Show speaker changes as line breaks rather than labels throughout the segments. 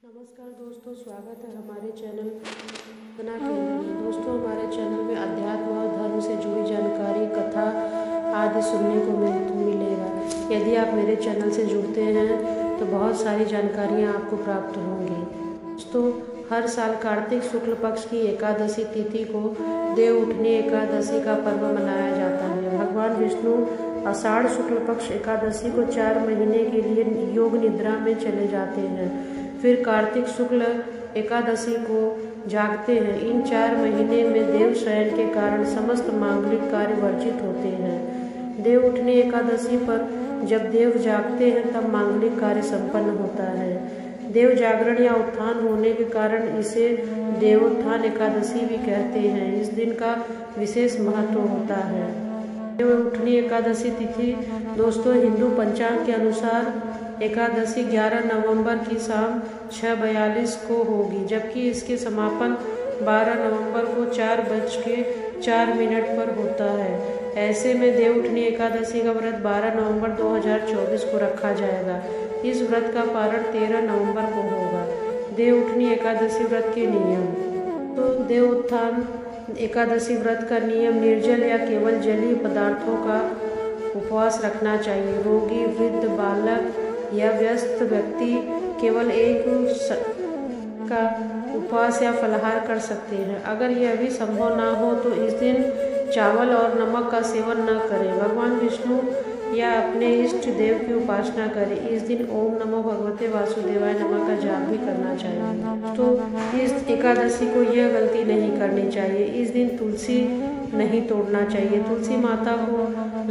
नमस्कार दोस्तों, स्वागत है हमारे चैनल बना के लिए। दोस्तों, हमारे चैनल में अध्यात्म और धर्म से जुड़ी जानकारी, कथा आदि सुनने को मिलेगा। यदि आप मेरे चैनल से जुड़ते हैं तो बहुत सारी जानकारियां आपको प्राप्त होंगी। दोस्तों, हर साल कार्तिक शुक्ल पक्ष की एकादशी तिथि को देवउठनी एकादशी का पर्व मनाया जाता है। भगवान विष्णु आषाढ़ शुक्ल पक्ष एकादशी को 4 महीने के लिए योग निद्रा में चले जाते हैं, फिर कार्तिक शुक्ल एकादशी को जागते हैं। इन 4 महीने में देव शयन के कारण समस्त मांगलिक कार्य वर्जित होते हैं। देव उठनी एकादशी पर जब देव जागते हैं तब मांगलिक कार्य संपन्न होता है। देव जागरण या उत्थान होने के कारण इसे देवोत्थान एकादशी भी कहते हैं। इस दिन का विशेष महत्व होता है। देव उठनी एकादशी तिथि दोस्तों, हिंदू पंचांग के अनुसार एकादशी 11 नवंबर की शाम 6:42 को होगी, जबकि इसके समापन 12 नवंबर को 4:04 पर होता है। ऐसे में देवउठनी एकादशी का व्रत 12 नवंबर 2024 को रखा जाएगा। इस व्रत का पारण 13 नवंबर को होगा। देवउठनी एकादशी व्रत के नियम। तो देवोत्थान एकादशी व्रत का नियम: निर्जल या केवल जलीय पदार्थों का उपवास रखना चाहिए। रोगी, वृद्ध, बालक या व्यस्त व्यक्ति केवल एक का उपवास या फलाहार कर सकते हैं। अगर यह भी संभव ना हो तो इस दिन चावल और नमक का सेवन न करें। भगवान विष्णु या अपने इष्ट देव की उपासना करें। इस दिन ओम नमो भगवते वासुदेवाय नमः का जाप भी करना चाहिए। तो इस एकादशी को यह गलती नहीं करनी चाहिए। इस दिन तुलसी नहीं तोड़ना चाहिए। तुलसी माता को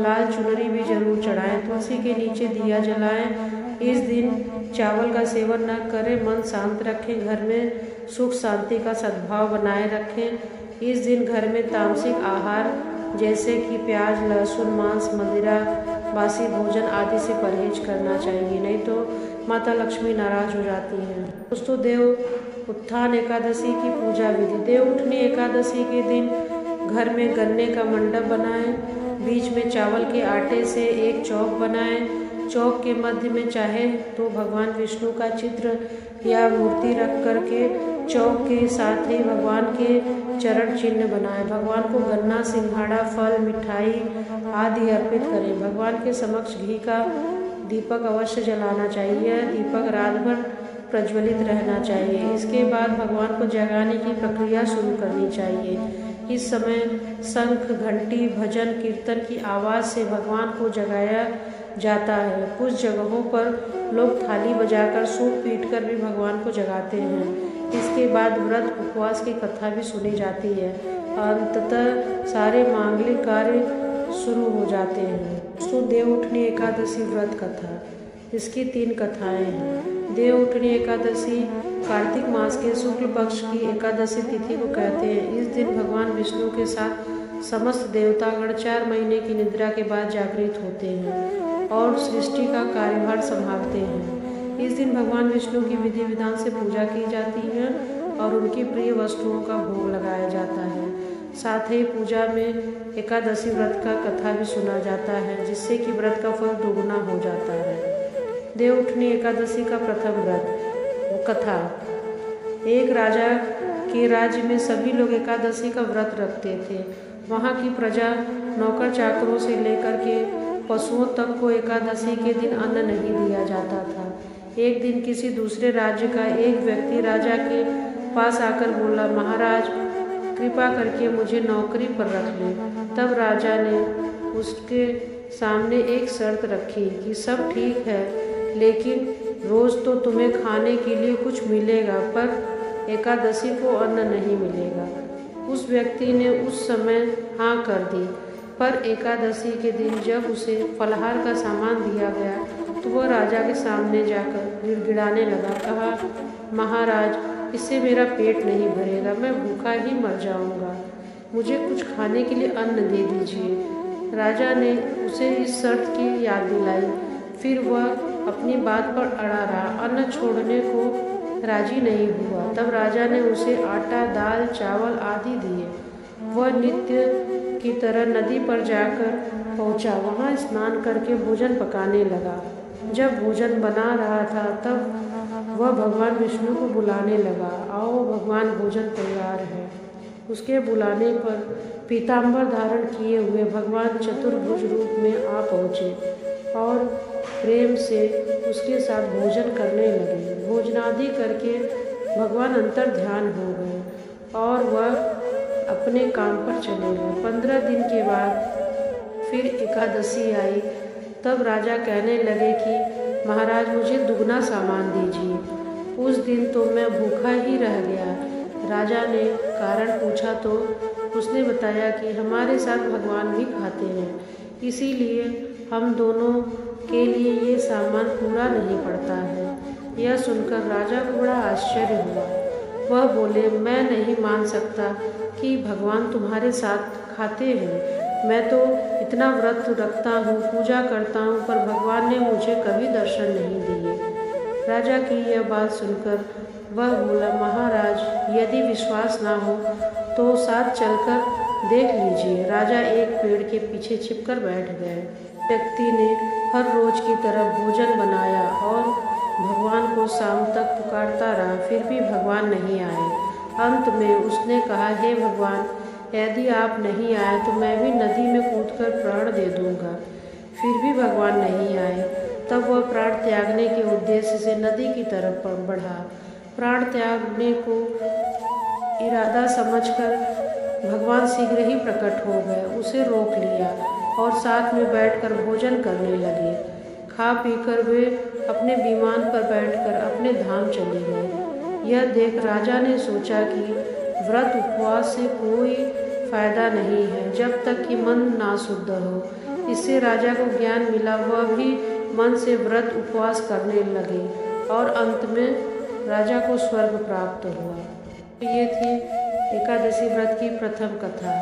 लाल चुनरी भी जरूर चढ़ाएं। तुलसी के नीचे दिया जलाएं। इस दिन चावल का सेवन न करें। मन शांत रखें। घर में सुख शांति का सद्भाव बनाए रखें। इस दिन घर में तामसिक आहार जैसे कि प्याज, लहसुन, मांस, मदिरा, बासी भोजन आदि से परहेज करना चाहिए, नहीं तो माता लक्ष्मी नाराज हो जाती हैं। दोस्तों, देव उत्थान एकादशी की पूजा विधि। देव उठनी एकादशी के दिन घर में गन्ने का मंडप बनाएं। बीच में चावल के आटे से एक चौक बनाएं। चौक के मध्य में चाहे तो भगवान विष्णु का चित्र या मूर्ति रख करके चौक के साथ ही भगवान के चरण चिन्ह बनाएं। भगवान को गन्ना, सिंघाड़ा, फल, मिठाई आदि अर्पित करें। भगवान के समक्ष घी का दीपक अवश्य जलाना चाहिए। दीपक रात भर प्रज्वलित रहना चाहिए। इसके बाद भगवान को जगाने की प्रक्रिया शुरू करनी चाहिए। इस समय शंख, घंटी, भजन, कीर्तन की आवाज़ से भगवान को जगाया जाता है। कुछ जगहों पर लोग थाली बजाकर, सूप पीटकर भी भगवान को जगाते हैं। इसके बाद व्रत उपवास की कथा भी सुनी जाती है। अंततः सारे मांगलिक कार्य शुरू हो जाते हैं। तो देव उठनी एकादशी व्रत कथा, इसकी 3 कथाएं हैं। देव उठनी एकादशी कार्तिक मास के शुक्ल पक्ष की एकादशी तिथि को कहते हैं। इस दिन भगवान विष्णु के साथ समस्त देवतागण 4 महीने की निद्रा के बाद जागृत होते हैं और सृष्टि का कार्यभार संभालते हैं। इस दिन भगवान विष्णु की विधि विधान से पूजा की जाती है और उनकी प्रिय वस्तुओं का भोग लगाया जाता है। साथ ही पूजा में एकादशी व्रत का कथा भी सुना जाता है, जिससे कि व्रत का फल दोगुना हो जाता है। देव उठनी एकादशी का प्रथम व्रत कथा। एक राजा के राज्य में सभी लोग एकादशी का व्रत रखते थे। वहाँ की प्रजा नौकर चाकरों से लेकर के पशुओं तक को एकादशी के दिन अन्न नहीं दिया जाता था। एक दिन किसी दूसरे राज्य का एक व्यक्ति राजा के पास आकर बोला, महाराज कृपा करके मुझे नौकरी पर रख लें। तब राजा ने उसके सामने एक शर्त रखी कि सब ठीक है, लेकिन रोज तो तुम्हें खाने के लिए कुछ मिलेगा, पर एकादशी को अन्न नहीं मिलेगा। उस व्यक्ति ने उस समय हाँ कर दी, पर एकादशी के दिन जब उसे फलाहार का सामान दिया गया तो वह राजा के सामने जाकर गिड़गिड़ाने लगा। कहा, महाराज इससे मेरा पेट नहीं भरेगा, मैं भूखा ही मर जाऊंगा। मुझे कुछ खाने के लिए अन्न दे दीजिए। राजा ने उसे इस शर्त की याद दिलाई। फिर वह अपनी बात पर अड़ा रहा, अन्न छोड़ने को राजी नहीं हुआ। तब राजा ने उसे आटा, दाल, चावल आदि दिए। वह नित्य की तरह नदी पर जाकर पहुंचा। वहां स्नान करके भोजन पकाने लगा। जब भोजन बना रहा था तब वह भगवान विष्णु को बुलाने लगा, आओ भगवान भोजन तैयार है। उसके बुलाने पर पीताम्बर धारण किए हुए भगवान चतुर्भुज रूप में आ पहुँचे और प्रेम से उसके साथ भोजन करने लगे। भोजनादि करके भगवान अंतर ध्यान हो गए और वह अपने काम पर चले गए। 15 दिन के बाद फिर एकादशी आई। तब राजा कहने लगे कि महाराज मुझे दुगना सामान दीजिए। उस दिन तो मैं भूखा ही रह गया। राजा ने कारण पूछा तो उसने बताया कि हमारे साथ भगवान भी खाते हैं, इसीलिए हम दोनों के लिए ये सामान पूरा नहीं पड़ता है। यह सुनकर राजा को बड़ा आश्चर्य हुआ। वह बोले, मैं नहीं मान सकता कि भगवान तुम्हारे साथ खाते हैं। मैं तो इतना व्रत रखता हूँ, पूजा करता हूँ, पर भगवान ने मुझे कभी दर्शन नहीं दिए। राजा की यह बात सुनकर वह बोला, महाराज यदि विश्वास ना हो तो साथ चलकर देख लीजिए। राजा एक पेड़ के पीछे छिपकर बैठ गए। व्यक्ति ने हर रोज की तरह भोजन बनाया और भगवान को शाम तक पुकारता रहा, फिर भी भगवान नहीं आए। अंत में उसने कहा, हे भगवान, यदि आप नहीं आए तो मैं भी नदी में कूदकर प्राण दे दूंगा। फिर भी भगवान नहीं आए। तब वह प्राण त्यागने के उद्देश्य से नदी की तरफ बढ़ा। प्राण त्यागने को इरादा समझकर भगवान शीघ्र ही प्रकट हो गए। उसे रोक लिया और साथ में बैठकर भोजन करने लगे। खा पीकर वे अपने विमान पर बैठकर अपने धाम चले गए। यह देख राजा ने सोचा कि व्रत उपवास से कोई फायदा नहीं है जब तक कि मन ना शुद्ध हो। इससे राजा को ज्ञान मिला। वह भी मन से व्रत उपवास करने लगे और अंत में राजा को स्वर्ग प्राप्त हुआ। ये थी एकादशी व्रत की प्रथम कथा।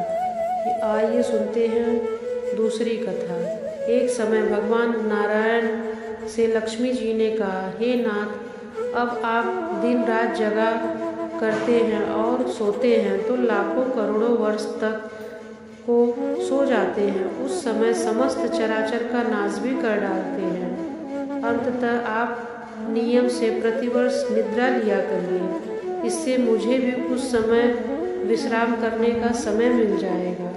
आइए सुनते हैं दूसरी कथा। एक समय भगवान नारायण से लक्ष्मी जी ने कहा, हे नाथ, अब आप दिन रात जगा करते हैं और सोते हैं तो लाखों करोड़ों वर्ष तक को सो जाते हैं। उस समय समस्त चराचर का नाश भी कर डालते हैं। अंततः आप नियम से प्रतिवर्ष निद्रा लिया करिए, इससे मुझे भी कुछ समय विश्राम करने का समय मिल जाएगा।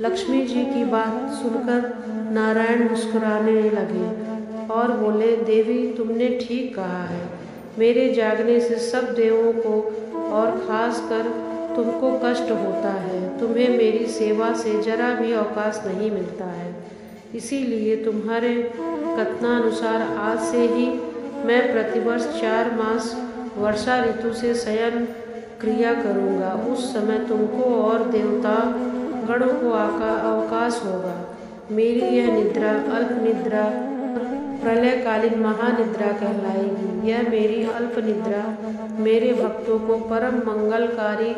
लक्ष्मी जी की बात सुनकर नारायण मुस्कुराने लगे और बोले, देवी तुमने ठीक कहा है। मेरे जागने से सब देवों को और खासकर तुमको कष्ट होता है। तुम्हें मेरी सेवा से जरा भी अवकाश नहीं मिलता है। इसीलिए तुम्हारे कथनानुसार आज से ही मैं प्रतिवर्ष 4 मास वर्षा ऋतु से शयन क्रिया करूँगा। उस समय तुमको और देवता गणों को अवकाश होगा। मेरी यह निद्रा अल्प निद्रा प्रलयकालीन महानिद्रा कहलाएगी। यह मेरी अल्प निद्रा मेरे भक्तों को परम मंगलकारी,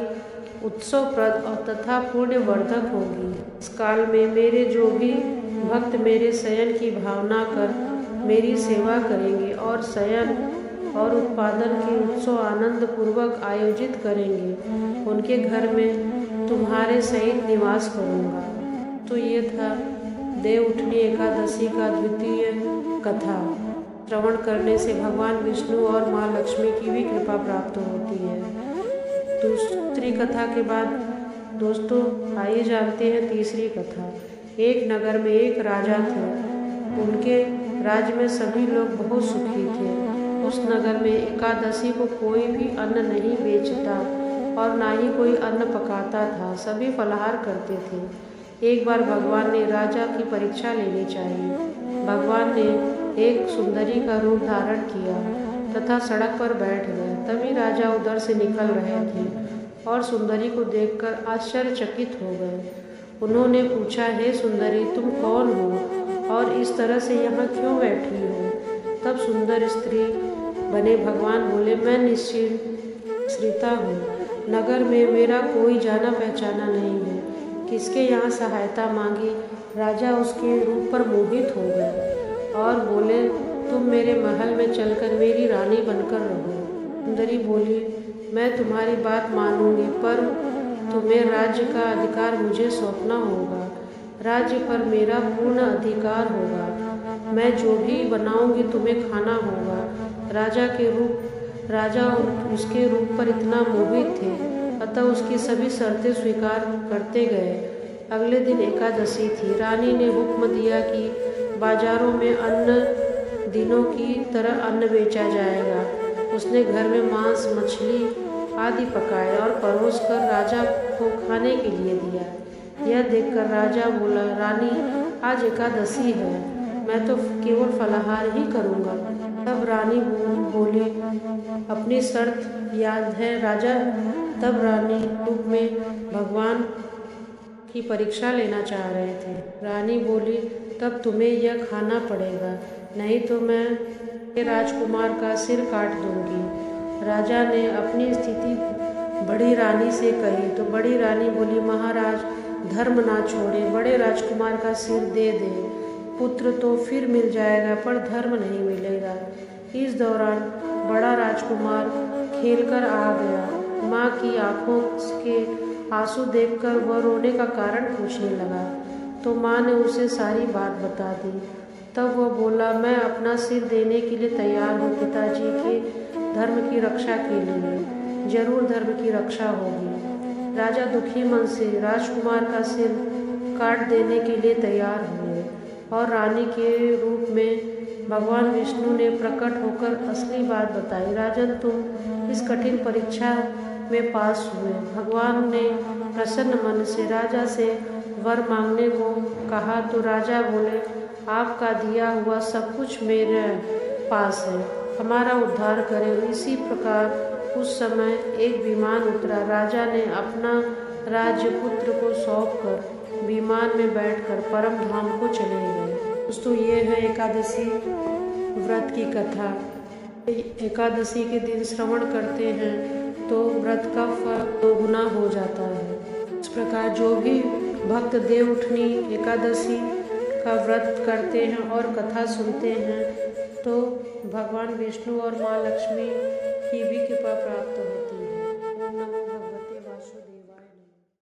उत्सवप्रद और तथा पुण्यवर्धक होगी। इस काल में मेरे जो भी भक्त मेरे शयन की भावना कर मेरी सेवा करेंगे और शयन और उत्पादन के उत्सव आनंद पूर्वक आयोजित करेंगे, उनके घर में तुम्हारे सहित निवास करूँगा। तो ये था देव उठनी एकादशी का द्वितीय कथा। श्रवण करने से भगवान विष्णु और माँ लक्ष्मी की भी कृपा प्राप्त होती है। दूसरी कथा के बाद दोस्तों आइए जानते हैं तीसरी कथा। एक नगर में एक राजा थे। उनके राज्य में सभी लोग बहुत सुखी थे। उस नगर में एकादशी को कोई भी अन्न नहीं बेचता और ना ही कोई अन्न पकाता था। सभी फलाहार करते थे। एक बार भगवान ने राजा की परीक्षा लेनी चाहिए। भगवान ने एक सुंदरी का रूप धारण किया तथा सड़क पर बैठ गए। तभी राजा उधर से निकल रहे थे और सुंदरी को देखकर आश्चर्यचकित हो गए। उन्होंने पूछा, हे सुंदरी, तुम कौन हो और इस तरह से यहाँ क्यों बैठी हो? तब सुंदर स्त्री बने भगवान बोले, मैं निश्चिंता हूँ। नगर में मेरा कोई जाना पहचाना नहीं है। किसके यहाँ सहायता मांगी? राजा उसके रूप पर मोहित हो गए और बोले, तुम मेरे महल में चलकर मेरी रानी बनकर रहो। सुंदरी बोली, मैं तुम्हारी बात मानूंगी, पर तुम्हें राज्य का अधिकार मुझे सौंपना होगा। राज्य पर मेरा पूर्ण अधिकार होगा। मैं जो भी बनाऊंगी तुम्हें खाना होगा। राजा और उसके रूप पर इतना मोहित थे, अतः उसकी सभी शर्तें स्वीकार करते गए। अगले दिन एकादशी थी। रानी ने हुक्म दिया कि बाजारों में अन्न दिनों की तरह अन्न बेचा जाएगा। उसने घर में मांस, मछली आदि पकाए और परोसकर राजा को खाने के लिए दिया। यह देखकर राजा बोला, रानी, आज एकादशी है, मैं तो केवल फलाहार ही करूँगा। तब रानी बोली, अपनी शर्त याद है राजा? तब रानी रूप में भगवान की परीक्षा लेना चाह रहे थे। रानी बोली, तब तुम्हें यह खाना पड़ेगा, नहीं तो मैं राजकुमार का सिर काट दूंगी। राजा ने अपनी स्थिति बड़ी रानी से कही तो बड़ी रानी बोली, महाराज, धर्म ना छोड़े, बड़े राजकुमार का सिर दे दे। पुत्र तो फिर मिल जाएगा पर धर्म नहीं मिलेगा। इस दौरान बड़ा राजकुमार खेलकर आ गया। माँ की आंखों के आंसू देखकर वह रोने का कारण पूछने लगा, तो माँ ने उसे सारी बात बता दी। तब वह बोला, मैं अपना सिर देने के लिए तैयार हूँ पिताजी के धर्म की रक्षा के लिए, जरूर धर्म की रक्षा होगी। राजा दुखी मन से राजकुमार का सिर काट देने के लिए तैयार हुए और रानी के रूप में भगवान विष्णु ने प्रकट होकर असली बात बताई। राजन, तुम इस कठिन परीक्षा में पास हुए। भगवान ने प्रसन्न मन से राजा से वर मांगने को कहा तो राजा बोले, आपका दिया हुआ सब कुछ मेरे पास है, हमारा उद्धार करें। इसी प्रकार उस समय एक विमान उतरा। राजा ने अपना राज्य पुत्र को सौंपकर विमान में बैठकर परम धाम को चले गए। दोस्तों, ये है एकादशी व्रत की कथा। एकादशी के दिन श्रवण करते हैं तो व्रत का फल दोगुना हो जाता है। इस प्रकार जो भी भक्त देवउठनी एकादशी का व्रत करते हैं और कथा सुनते हैं तो भगवान विष्णु और माँ लक्ष्मी की भी कृपा प्राप्त होती है। ओम नमो